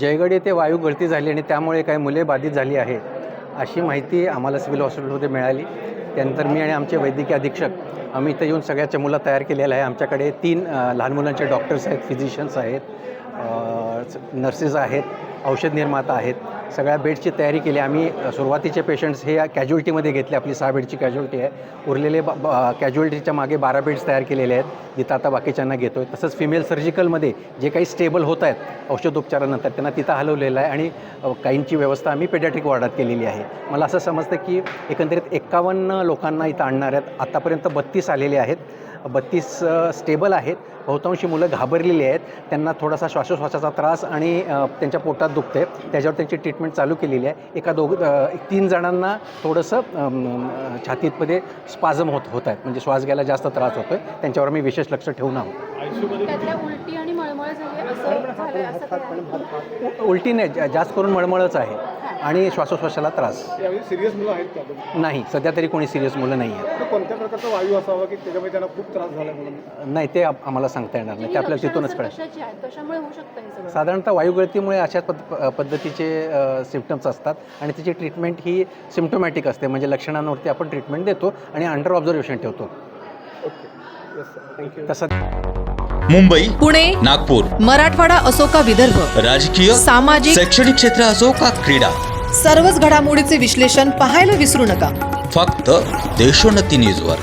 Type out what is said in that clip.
जयगड येथे वायू गळती झाली आणि त्यामुळे काही मुले बाधित झाली आहे अशी माहिती आम्हाला सिव्हिल हॉस्पिटलमध्ये मिळाली. त्यानंतर मी आणि आमचे वैद्यकीय अधीक्षक आम्ही इथं येऊन सगळ्या चमूला तयार केलेला आहे. आमच्याकडे 3 लहान मुलांचे डॉक्टर्स आहेत, फिजिशियन्स आहेत, नर्सेस आहेत, औषध निर्माता आहेत. सगळ्या बेडची तयारी केली. आम्ही सुरुवातीचे पेशंट्स हे कॅज्युअल्टीमध्ये घेतले. आपली 6 बेडची कॅज्युअल्टी आहे. उरलेले कॅज्युअल्टीच्या मागे 12 बेड्स तयार केलेले आहेत, जिथं आता बाकीच्यांना घेतो आहे. तसंच फिमेल सर्जिकलमध्ये जे काही स्टेबल होत आहेत औषधोपचारानंतर त्यांना तिथं हलवलेलं आहे आणि काहींची व्यवस्था आम्ही पेडियाट्रिक वॉर्डात केलेली आहे. मला असं समजतं की एकंदरीत 51 लोकांना इथं आणणार आहेत. आत्तापर्यंत 32 आलेले आहेत. 32 स्टेबल आहेत. बहुतांशी मुलं घाबरलेली आहेत. त्यांना थोडासा श्वासोश्वासाचा त्रास आणि त्यांच्या पोटात दुखते, त्याच्यावर त्यांची ट्रीटमेंट चालू केलेली आहे. 3 जणांना थोडंसं छातीमध्ये स्पाझम होत आहेत, म्हणजे श्वास घ्यायला जास्त त्रास होतो आहे. त्यांच्यावर मी विशेष लक्ष ठेवून आहोत. उलटी आणि मळमळ झाली असं उलटी नाही, जास्त करून मळमळच आहे आणि श्वासोश्वासाला त्रास. सिरियस मुलं आहेत का? नाही, सध्या तरी कोणी सिरियस मुलं नाही आहेत. कोणत्या प्रकारचा वायू असावा की त्याच्यामुळे त्यांना खूप त्रास झाला म्हणून? नाही, ते आम्हाला सांगता येणार नाही. ते आपल्याला तिथूनच कळेल. कशामुळे होऊ शकतं हे सगळं? साधारणतः वायुगळतीमुळे अशाच पद्धतीचे सिम्पटम्स असतात आणि त्याची ट्रीटमेंट ही सिम्प्टोमॅटिक असते, म्हणजे लक्षणांवरती आपण ट्रीटमेंट देतो आणि अंडर ऑब्झर्वेशन ठेवतो. तसं मुंबई, पुणे, नागपूर, मराठवाडा असो का विदर्भ, राजकीय, सामाजिक, शैक्षणिक क्षेत्र असो का क्रीडा, सर्वच घडामोडीचे विश्लेषण पाहायला विसरू नका. फक्त देशोन्नती न्यूजवर.